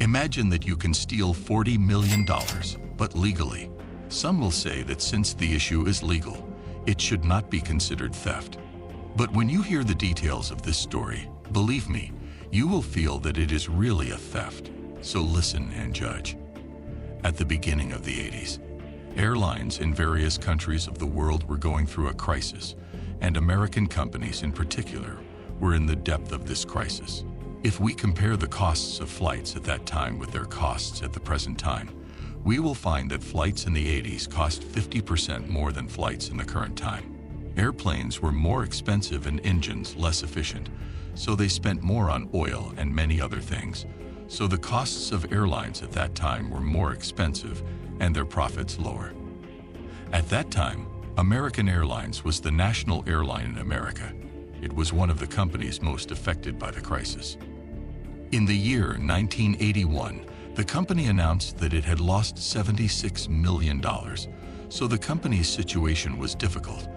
Imagine that you can steal $40 million, but legally. Some will say that since the issue is legal, it should not be considered theft. But when you hear the details of this story, believe me, you will feel that it is really a theft. So listen and judge. At the beginning of the 80s, airlines in various countries of the world were going through a crisis, and American companies in particular were in the depth of this crisis. If we compare the costs of flights at that time with their costs at the present time, we will find that flights in the 80s cost 50% more than flights in the current time. Airplanes were more expensive and engines less efficient, so they spent more on oil and many other things. So the costs of airlines at that time were more expensive and their profits lower. At that time, American Airlines was the national airline in America. It was one of the companies most affected by the crisis. In the year 1981, the company announced that it had lost $76 million, so the company's situation was difficult,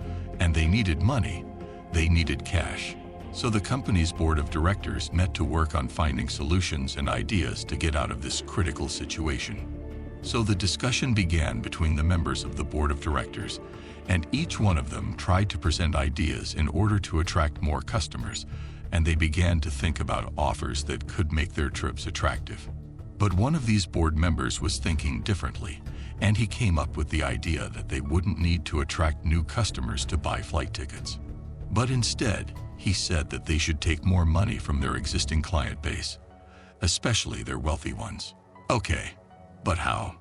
and they needed money. They needed cash. So the company's board of directors met to work on finding solutions and ideas to get out of this critical situation. So the discussion began between the members of the board of directors, and each one of them tried to present ideas in order to attract more customers, and they began to think about offers that could make their trips attractive. But one of these board members was thinking differently, and he came up with the idea that they wouldn't need to attract new customers to buy flight tickets. But instead, he said that they should take more money from their existing client base, especially their wealthy ones. Okay, but how?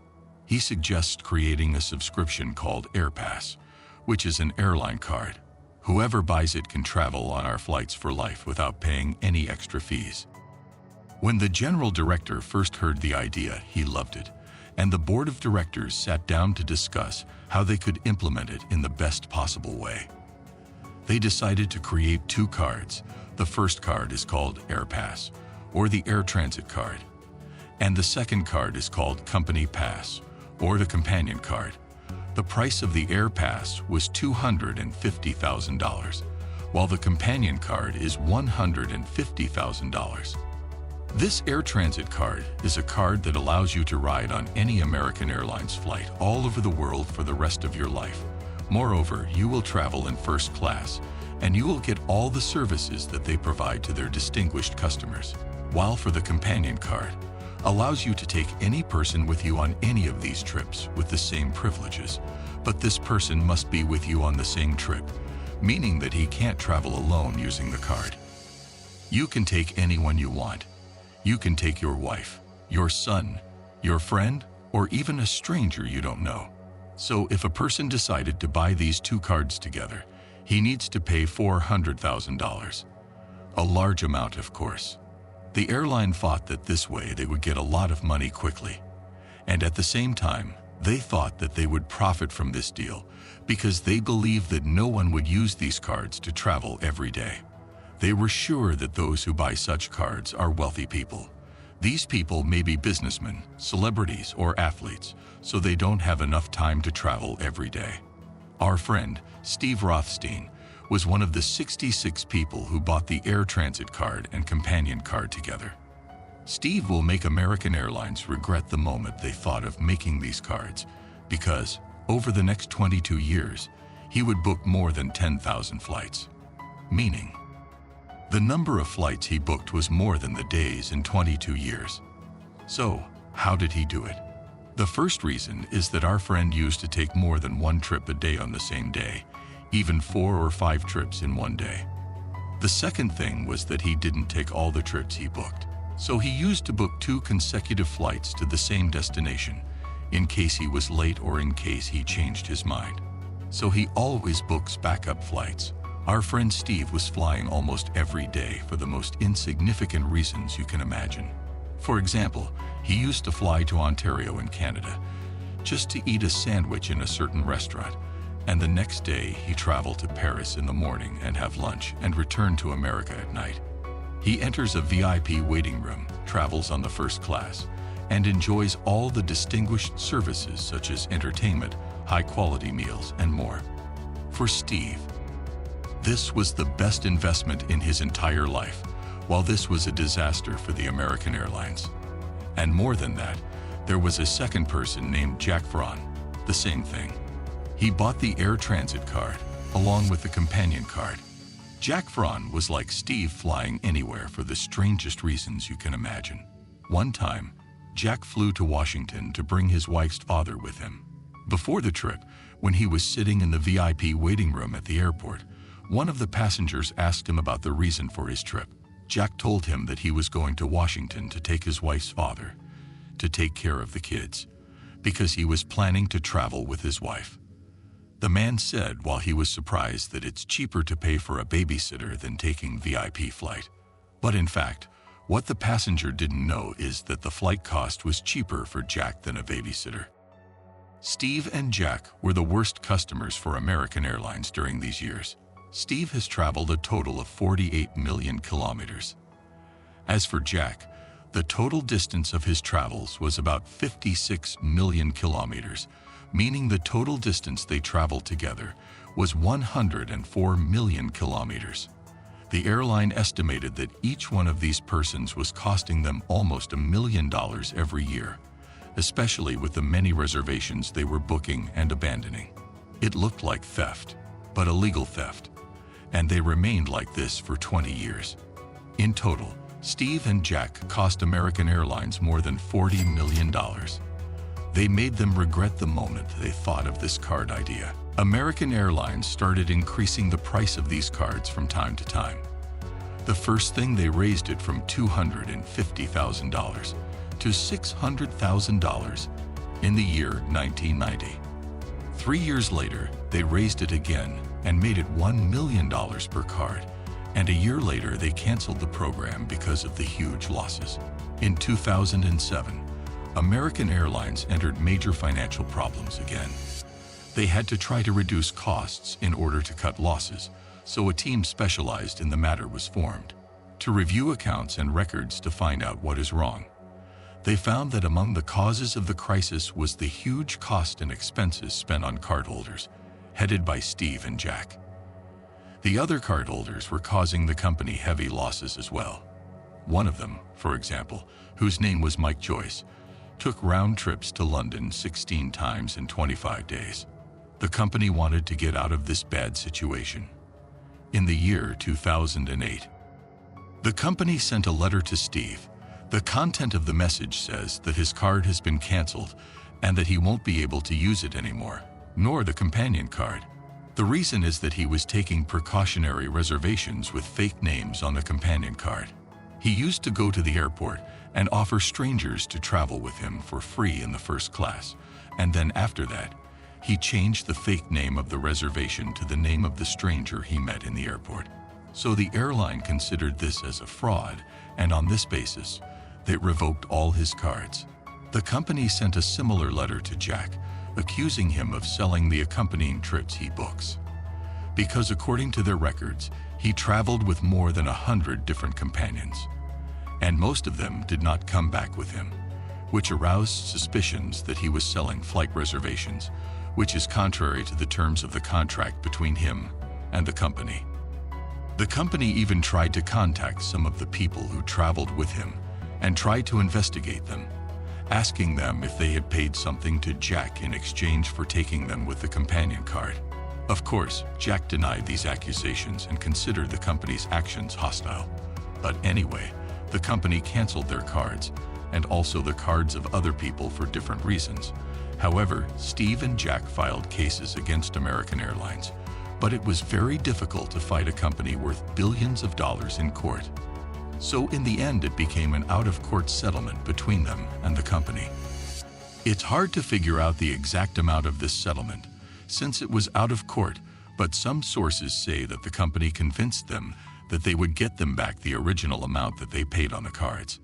He suggests creating a subscription called Airpass, which is an airline card. Whoever buys it can travel on our flights for life without paying any extra fees. When the general director first heard the idea, he loved it, and the board of directors sat down to discuss how they could implement it in the best possible way. They decided to create two cards. The first card is called Airpass, or the Air Transit card, and the second card is called Company Pass, or the Companion card. The price of the Airpass was $250,000, while the Companion card is $150,000. This Air Transit card is a card that allows you to ride on any American Airlines flight all over the world for the rest of your life. Moreover, you will travel in first class, and you will get all the services that they provide to their distinguished customers. While for the Companion card, allows you to take any person with you on any of these trips with the same privileges, but this person must be with you on the same trip, meaning that he can't travel alone using the card. You can take anyone you want. You can take your wife, your son, your friend, or even a stranger you don't know. So if a person decided to buy these two cards together, he needs to pay $400,000. A large amount, of course. The airline thought that this way they would get a lot of money quickly. And at the same time, they thought that they would profit from this deal because they believed that no one would use these cards to travel every day. They were sure that those who buy such cards are wealthy people. These people may be businessmen, celebrities, or athletes, so they don't have enough time to travel every day. Our friend, Steve Rothstein, was one of the 66 people who bought the Air Transit card and Companion card together. Steve will make American Airlines regret the moment they thought of making these cards, because over the next 22 years, he would book more than 10,000 flights. Meaning, the number of flights he booked was more than the days in 22 years. So, how did he do it? The first reason is that our friend used to take more than one trip a day on the same day, even 4 or 5 trips in one day. The second thing was that he didn't take all the trips he booked, so he used to book 2 consecutive flights to the same destination, in case he was late or in case he changed his mind. So he always books backup flights. Our friend Steve was flying almost every day for the most insignificant reasons you can imagine. For example, he used to fly to Ontario in Canada just to eat a sandwich in a certain restaurant, and the next day he traveled to Paris in the morning and have lunch and return to America at night. He enters a VIP waiting room, travels on the first class, and enjoys all the distinguished services such as entertainment, high-quality meals, and more. For Steve, this was the best investment in his entire life, while this was a disaster for the American Airlines. And more than that, there was a second person named Jack Fraun. The same thing. He bought the air transit card, along with the companion card. Jack Fraun was like Steve, flying anywhere for the strangest reasons you can imagine. One time, Jack flew to Washington to bring his wife's father with him. Before the trip, when he was sitting in the VIP waiting room at the airport, one of the passengers asked him about the reason for his trip. Jack told him that he was going to Washington to take his wife's father, to take care of the kids, because he was planning to travel with his wife. The man said, while he was surprised, that it's cheaper to pay for a babysitter than taking VIP flight. But in fact, what the passenger didn't know is that the flight cost was cheaper for Jack than a babysitter. Steve and Jack were the worst customers for American Airlines during these years. Steve has traveled a total of 48 million kilometers. As for Jack, the total distance of his travels was about 56 million kilometers, meaning the total distance they traveled together was 104 million kilometers. The airline estimated that each one of these persons was costing them almost $1 million every year, especially with the many reservations they were booking and abandoning. It looked like theft, but illegal theft, and they remained like this for 20 years. In total, Steve and Jack cost American Airlines more than $40 million. They made them regret the moment they thought of this card idea. American Airlines started increasing the price of these cards from time to time. The first thing, they raised it from $250,000 to $600,000 in the year 1990. 3 years later, they raised it again and made it $1 million per card. And a year later, they canceled the program because of the huge losses. In 2007, American Airlines entered major financial problems again. They had to try to reduce costs in order to cut losses, so a team specialized in the matter was formed to review accounts and records to find out what is wrong. They found that among the causes of the crisis was the huge cost and expenses spent on cardholders, headed by Steve and Jack. The other cardholders were causing the company heavy losses as well. One of them, for example, whose name was Mike Joyce, took round trips to London 16 times in 25 days. The company wanted to get out of this bad situation. In the year 2008, the company sent a letter to Steve. The content of the message says that his card has been canceled and that he won't be able to use it anymore, nor the companion card. The reason is that he was taking precautionary reservations with fake names on the companion card. He used to go to the airport and offer strangers to travel with him for free in the first class, and then after that, he changed the fake name of the reservation to the name of the stranger he met in the airport. So the airline considered this as a fraud, and on this basis, they revoked all his cards. The company sent a similar letter to Jack, accusing him of selling the accompanying trips he books. Because according to their records, he traveled with more than 100 different companions, and most of them did not come back with him, which aroused suspicions that he was selling flight reservations, which is contrary to the terms of the contract between him and the company. The company even tried to contact some of the people who traveled with him and tried to investigate them, asking them if they had paid something to Jack in exchange for taking them with the companion card. Of course, Jack denied these accusations and considered the company's actions hostile. But anyway, the company canceled their cards, and also the cards of other people for different reasons. However, Steve and Jack filed cases against American Airlines, but it was very difficult to fight a company worth billions of dollars in court. So in the end, it became an out-of-court settlement between them and the company. It's hard to figure out the exact amount of this settlement, since it was out of court, but some sources say that the company convinced them that they would get them back the original amount that they paid on the cards.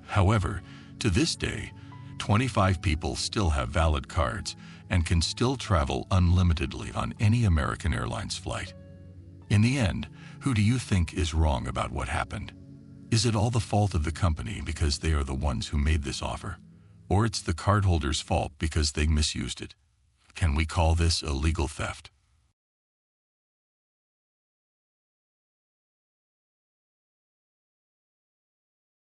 However, to this day, 25 people still have valid cards and can still travel unlimitedly on any American Airlines flight. In the end, who do you think is wrong about what happened? Is it all the fault of the company because they are the ones who made this offer? Or it's the cardholders' fault because they misused it? Can we call this illegal theft?